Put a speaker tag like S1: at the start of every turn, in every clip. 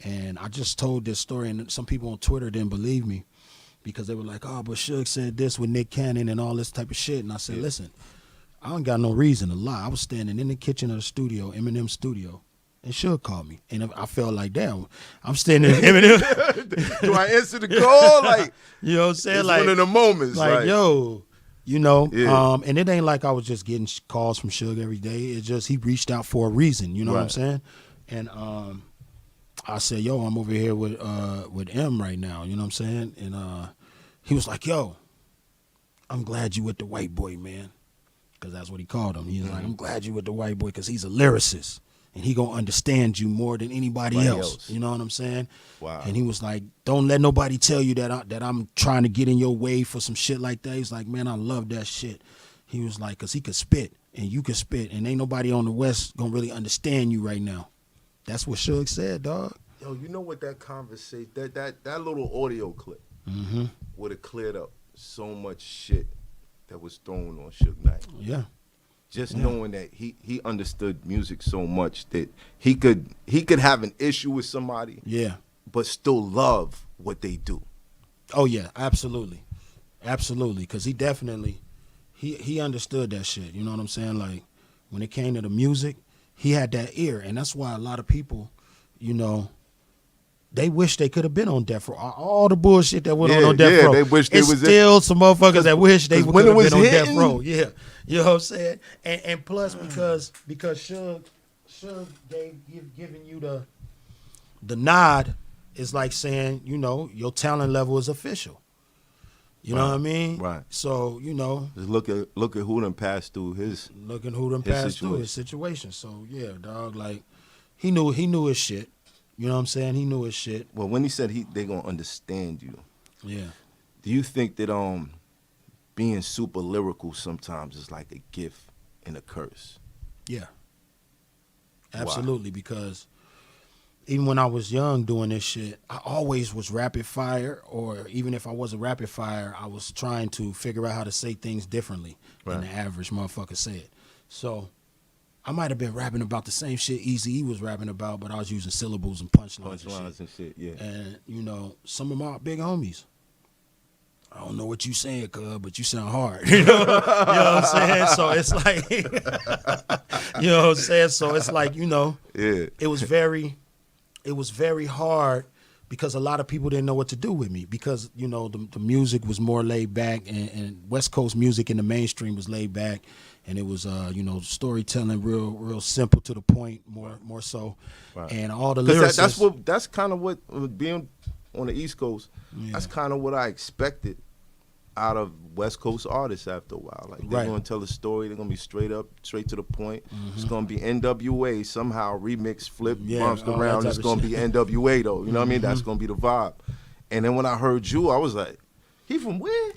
S1: And I just told this story, and some people on Twitter didn't believe me because they were like, oh, but Suge said this with Nick Cannon and all this type of shit. And I said, listen, I don't got no reason to lie. I was standing in the kitchen of the studio, Eminem studio, and Suge called me. And I felt like, damn, I'm standing in Eminem.
S2: Do I answer the call? Like,
S1: you know what I'm saying?
S2: It's
S1: like,
S2: one of the moments.
S1: like, yo, you know,
S2: Yeah.
S1: and it ain't like I was just getting calls from Suge every day. It's just he reached out for a reason, you know what I'm saying? And I said, yo, I'm over here with M right now, you know what I'm saying? And he was like, yo, I'm glad you with the white boy, man. Because that's what he called him. He was like, I'm glad you with the white boy because he's a lyricist. And he going to understand you more than anybody else. You know what I'm saying?
S2: Wow.
S1: And he was like, don't let nobody tell you that I'm trying to get in your way for some shit like that. He's like, man, I love that shit. He was like, because he could spit and you could spit. And ain't nobody on the West going to really understand you right now. That's what Suge said, dog.
S2: Yo, you know what that conversation, that little audio clip would have cleared up so much shit that was thrown on Suge Knight.
S1: Yeah.
S2: Just knowing that he understood music so much that he could have an issue with somebody, but still love what they do.
S1: Oh yeah, absolutely, absolutely. Because he definitely he understood that shit. You know what I'm saying? Like when it came to the music, he had that ear, and that's why a lot of people, you know, they wish they could have been on death row. All the bullshit that went on death row.
S2: They wish they was
S1: still some motherfuckers that wish they could have been on death
S2: hitting,
S1: row. Yeah, you know what I'm saying. And plus because Suge giving you the nod is like saying, you know, your talent level is official. You know what I mean?
S2: Right.
S1: So you know,
S2: just look at who done passed through his.
S1: Looking who done passed through his situation. So yeah, dog. Like he knew his shit. You know what I'm saying? He knew his shit.
S2: Well, when he said they gonna understand you,
S1: yeah.
S2: Do you think that being super lyrical sometimes is like a gift and a curse?
S1: Yeah. Absolutely, because even when I was young doing this shit, I always was rapid fire, or even if I wasn't rapid fire, I was trying to figure out how to say things differently than the average motherfucker said. So I might have been rapping about the same shit Eazy-E was rapping about, but I was using syllables and punchlines
S2: and shit. Yeah.
S1: And, you know, some of my big homies, I don't know what you saying, cuz, but you sound hard. You know what I'm saying? So it's like, you know what I'm saying? So it's like, you know, it was very hard because a lot of people didn't know what to do with me because, you know, the music was more laid back and West Coast music in the mainstream was laid back. And it was, you know, storytelling real simple to the point, more so. Right. And all the lyrics.
S2: That's kind of what, being on the East Coast, that's kind of what I expected out of West Coast artists after a while. Like, they're going to tell a story. They're going to be straight to the point. It's going to be NWA somehow, remix, flip, bounced around. It's going to be NWA, though. You know what I mean? That's going to be the vibe. And then when I heard you, I was like, he from where?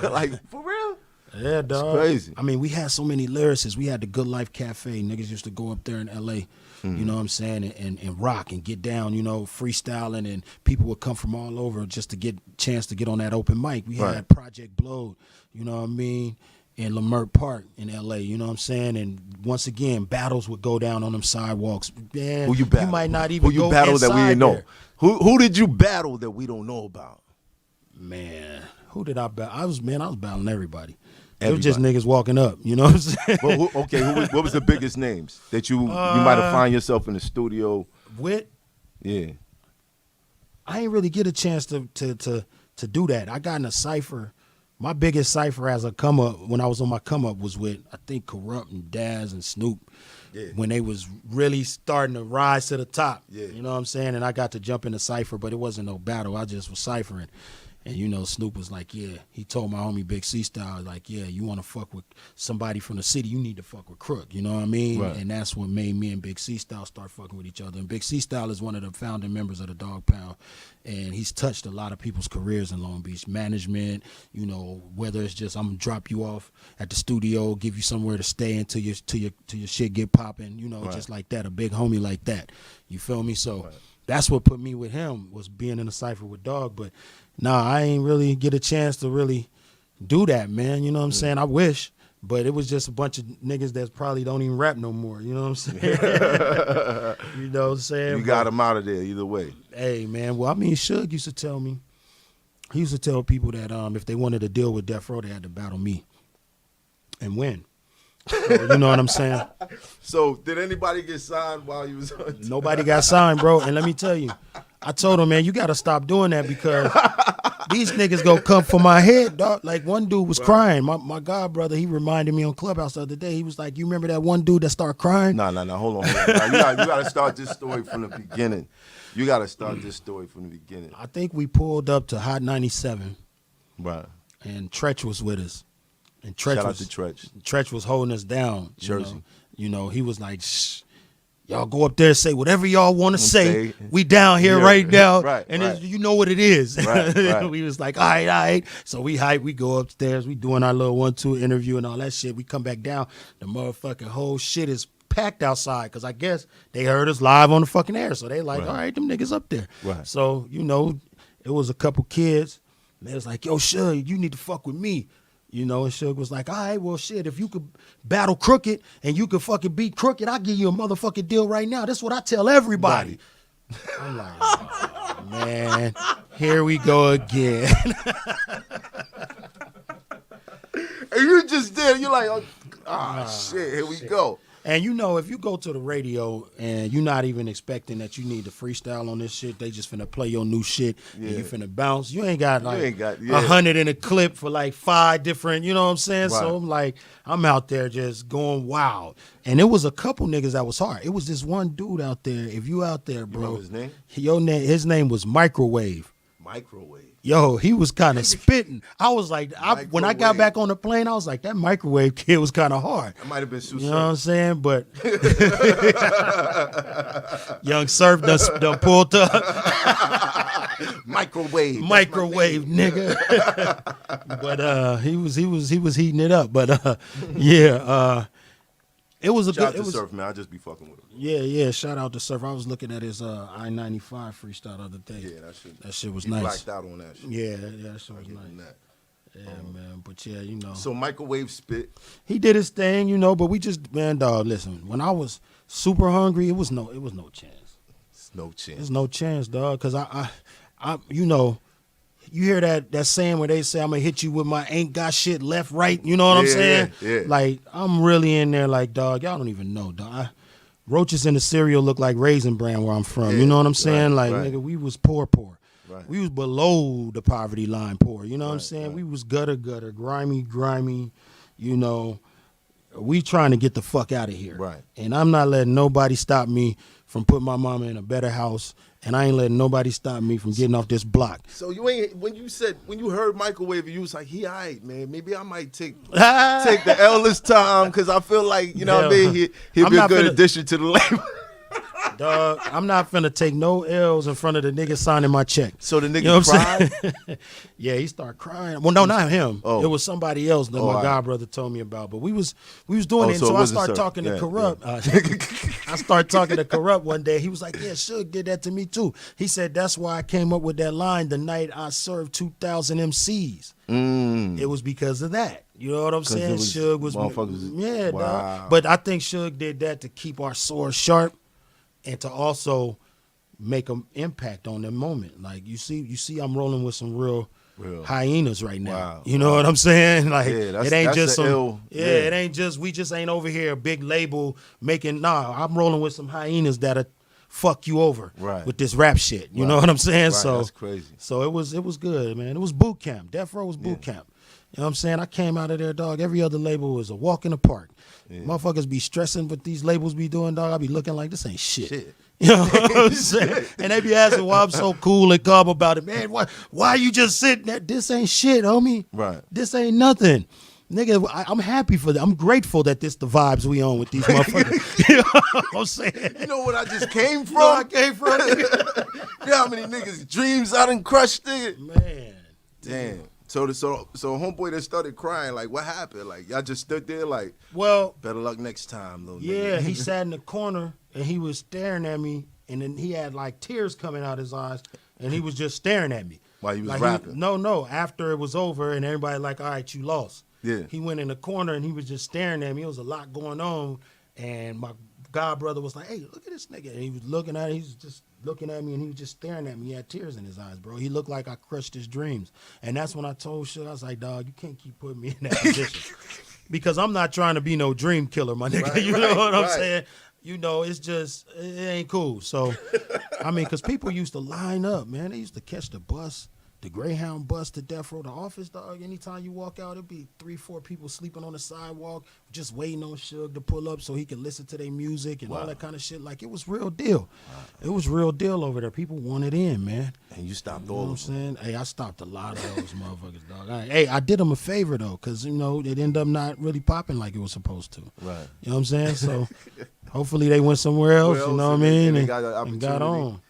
S2: Like, for real?
S1: Yeah, dog.
S2: It's crazy.
S1: I mean, we had so many lyricists. We had the Good Life Cafe. Niggas used to go up there in L.A., you know what I'm saying, and rock and get down, you know, freestyling, and people would come from all over just to get a chance to get on that open mic. We had Project Blowed, you know what I mean, in Leimert Park in L.A., you know what I'm saying? And once again, battles would go down on them sidewalks. Man,
S2: who you battle?
S1: You might not even
S2: who you
S1: go
S2: battle that we didn't know.
S1: There.
S2: Who did you battle that we don't know about?
S1: Man, who did I battle? I was battling everybody. It was just niggas walking up, you know what I'm saying?
S2: Well, what was the biggest names that you might have find yourself in the studio
S1: with?
S2: Yeah,
S1: I ain't really get a chance to do that. I got in a cipher. My biggest cipher as a come up when I was on my come up was with I think Corrupt and Daz and Snoop. Yeah. When they was really starting to rise to the top. Yeah. You know what I'm saying? And I got to jump in the cipher, but it wasn't no battle. I just was ciphering. And, you know, Snoop was like, yeah, he told my homie Big C Style, like, yeah, you want to fuck with somebody from the city, you need to fuck with Crook, you know what I mean? Right. And that's what made me and Big C Style start fucking with each other. And Big C Style is one of the founding members of the Dog Pound, and he's touched a lot of people's careers in Long Beach. Management, you know, whether it's just I'm going to drop you off at the studio, give you somewhere to stay until your shit get popping, you know, just like that, a big homie like that. You feel me? So that's what put me with him, was being in a cipher with Dog. But nah, I ain't really get a chance to really do that, man. You know what I'm saying? I wish, But it was just a bunch of niggas that probably don't even rap no more. You know what I'm saying? You know what I'm saying?
S2: You got them out of there either way.
S1: Hey, man. Well, I mean, Suge used to tell me, he used to tell people that if they wanted to deal with Death Row, they had to battle me and win. So, you know what I'm saying?
S2: So did anybody get signed while you was on?
S1: Nobody got signed, bro. And let me tell you, I told him, man, you got to stop doing that because these niggas go come for my head, dog. Like one dude was crying. My god brother, he reminded me on Clubhouse the other day. He was like, you remember that one dude that started crying?
S2: No. Hold on. Now, you got to start this story from the beginning. You got to start this story from the beginning.
S1: I think we pulled up to Hot 97.
S2: Right.
S1: And Tretch was with us. And
S2: Shout out to Tretch.
S1: Tretch was holding us down.
S2: Jersey.
S1: You know, he was like, shh. Y'all go up there and say whatever y'all want to say. We down here right now.
S2: Right,
S1: and
S2: right.
S1: you know what it is.
S2: Right.
S1: We was like, all right. So we hype. We go upstairs. We doing our little 1-2 interview and all that shit. We come back down. The motherfucking whole shit is packed outside because I guess they heard us live on the fucking air. So they like, all right, them niggas up there.
S2: Right.
S1: So, you know, it was a couple kids. And they was like, yo, Suge, you need to fuck with me. You know, and Suge was like, all right, well, shit, if you could battle Crooked and you could fucking beat Crooked, I'll give you a motherfucking deal right now. That's what I tell everybody. I'm like, oh, man, here we go again.
S2: And you just did. You're like, shit, here we go.
S1: And you know, if you go to the radio and you're not even expecting that you need to freestyle on this shit, they just finna play your new shit and you finna bounce. You ain't got like 100 in a clip for like 5 different, you know what I'm saying?
S2: Right.
S1: So I'm like, I'm out there just going wild. And it was a couple niggas that was hard. It was this one dude out there. If you out there, bro.
S2: You know his name?
S1: His name was Microwave.
S2: Microwave.
S1: Yo, he was kind of spitting. I was like, when I got back on the plane, I was like, that Microwave kid was kind of hard.
S2: That might have been Suge.
S1: You know what I'm saying? But Young Surf done pulled up.
S2: Microwave,
S1: nigga. But he was heating it up. But yeah, it was a
S2: Shout
S1: good.
S2: out to Surf, man. I just be fucking with him.
S1: Yeah. Shout out to Surf. I was looking at his I-95 freestyle the other day.
S2: Yeah, that shit
S1: was
S2: he
S1: nice.
S2: Blacked out on that shit.
S1: Yeah, that shit was nice. Yeah, man. But yeah, you know.
S2: So Microwave spit.
S1: He did his thing, you know. But we just, man, dog. Listen, when I was super hungry, it was no chance.
S2: It's no chance.
S1: There's no chance, dog. Cause I, you know. You hear that saying where they say, I'm going to hit you with my ain't got shit left, right. You know what I'm saying?
S2: Yeah.
S1: Like, I'm really in there like, dog, y'all don't even know, dog. Roaches in the cereal look like Raisin Bran where I'm from. You know what I'm saying? Nigga, we was poor.
S2: Right.
S1: We was below the poverty line poor. You know what I'm saying?
S2: Right.
S1: We was gutter, grimy, you know. We trying to get the fuck out of here.
S2: Right.
S1: And I'm not letting nobody stop me from putting my mama in a better house. And I ain't letting nobody stop me from getting off this block.
S2: So you ain't when you heard Microwave, you was like, he all right, man. Maybe I might take the L this time because I feel like, you know what I mean, he'll be a good addition to the label.
S1: Dog, I'm not finna take no L's in front of the nigga signing my check.
S2: So the nigga
S1: you know
S2: cried?
S1: Yeah, he started crying. Well, no, not him.
S2: Oh.
S1: It was somebody else that my god brother told me about. But we was doing it.
S2: So
S1: So
S2: it
S1: I
S2: wasn't
S1: started
S2: Sir.
S1: talking to
S2: Yeah,
S1: Corrupt. I started talking to Corrupt one day. He was like, yeah, Suge did that to me too. He said, that's why I came up with that line the night I served 2,000 MCs. It was because of that. You know what I'm saying? Suge was,
S2: wow.
S1: dog. But I think Suge did that to keep our swords sharp and to also make an impact on the moment. Like you see I'm rolling with some real hyenas right now.
S2: Wow.
S1: You know what I'm saying? Like
S2: it
S1: ain't just some
S2: it
S1: ain't just we just ain't over here a big label making I'm rolling with some hyenas that'll fuck you over with this rap shit. You know what I'm saying?
S2: Right.
S1: So
S2: that's crazy.
S1: So it was good, man. It was boot camp. Death Row was boot camp. You know what I'm saying? I came out of there, dog. Every other label was a walk in the park. Yeah. Motherfuckers be stressing what these labels be doing, dog. I be looking like this ain't shit. You know what I'm saying? And they be asking why I'm so cool and calm about it. Man, why you just sitting there? This ain't shit, homie.
S2: Right.
S1: This ain't nothing. Nigga, I'm happy for that. I'm grateful that this the vibes we on with these motherfuckers. You know what I'm saying?
S2: You know what I just came from?
S1: You know I came from?
S2: You know how many niggas' dreams I done crushed, nigga?
S1: Man.
S2: Damn. So homeboy that started crying, like, what happened? Like, y'all just stood there like,
S1: well,
S2: better luck next time, little nigga.
S1: Yeah, he sat in the corner and he was staring at me, and then he had like tears coming out his eyes, and he was just staring at me.
S2: While he was
S1: like
S2: rapping?
S1: No, after it was over and everybody like, all right, you lost.
S2: Yeah.
S1: He went in the corner and he was just staring at me. It was a lot going on, and my god brother was like, "Hey, look at this nigga." And he was looking at it. He was just looking at me, and he was just staring at me. He had tears in his eyes, bro. He looked like I crushed his dreams. And that's when I told Suge, I was like, "Dog, you can't keep putting me in that position." Because I'm not trying to be no dream killer, my nigga.
S2: Right,
S1: you know what I'm
S2: right.
S1: saying? You know, it's just, it ain't cool. So, I mean, because people used to line up, man. They used to catch the bus, the Greyhound bus to Death Row, the office, dog. Anytime you walk out, it'd be 3-4 people sleeping on the sidewalk, just waiting on Suge to pull up so he could listen to their music and all that kind of shit. Like, it was real deal. It was real deal over there. People wanted in, man.
S2: And you stopped
S1: You know
S2: all
S1: what I'm
S2: of them.
S1: saying? Hey, I stopped a lot of those motherfuckers, dog. Hey, I did them a favor, though, because, you know, it ended up not really popping like it was supposed to.
S2: Right.
S1: You know what I'm saying? So hopefully they went somewhere else, you know what I mean?
S2: And they got an
S1: and got
S2: opportunity.
S1: on.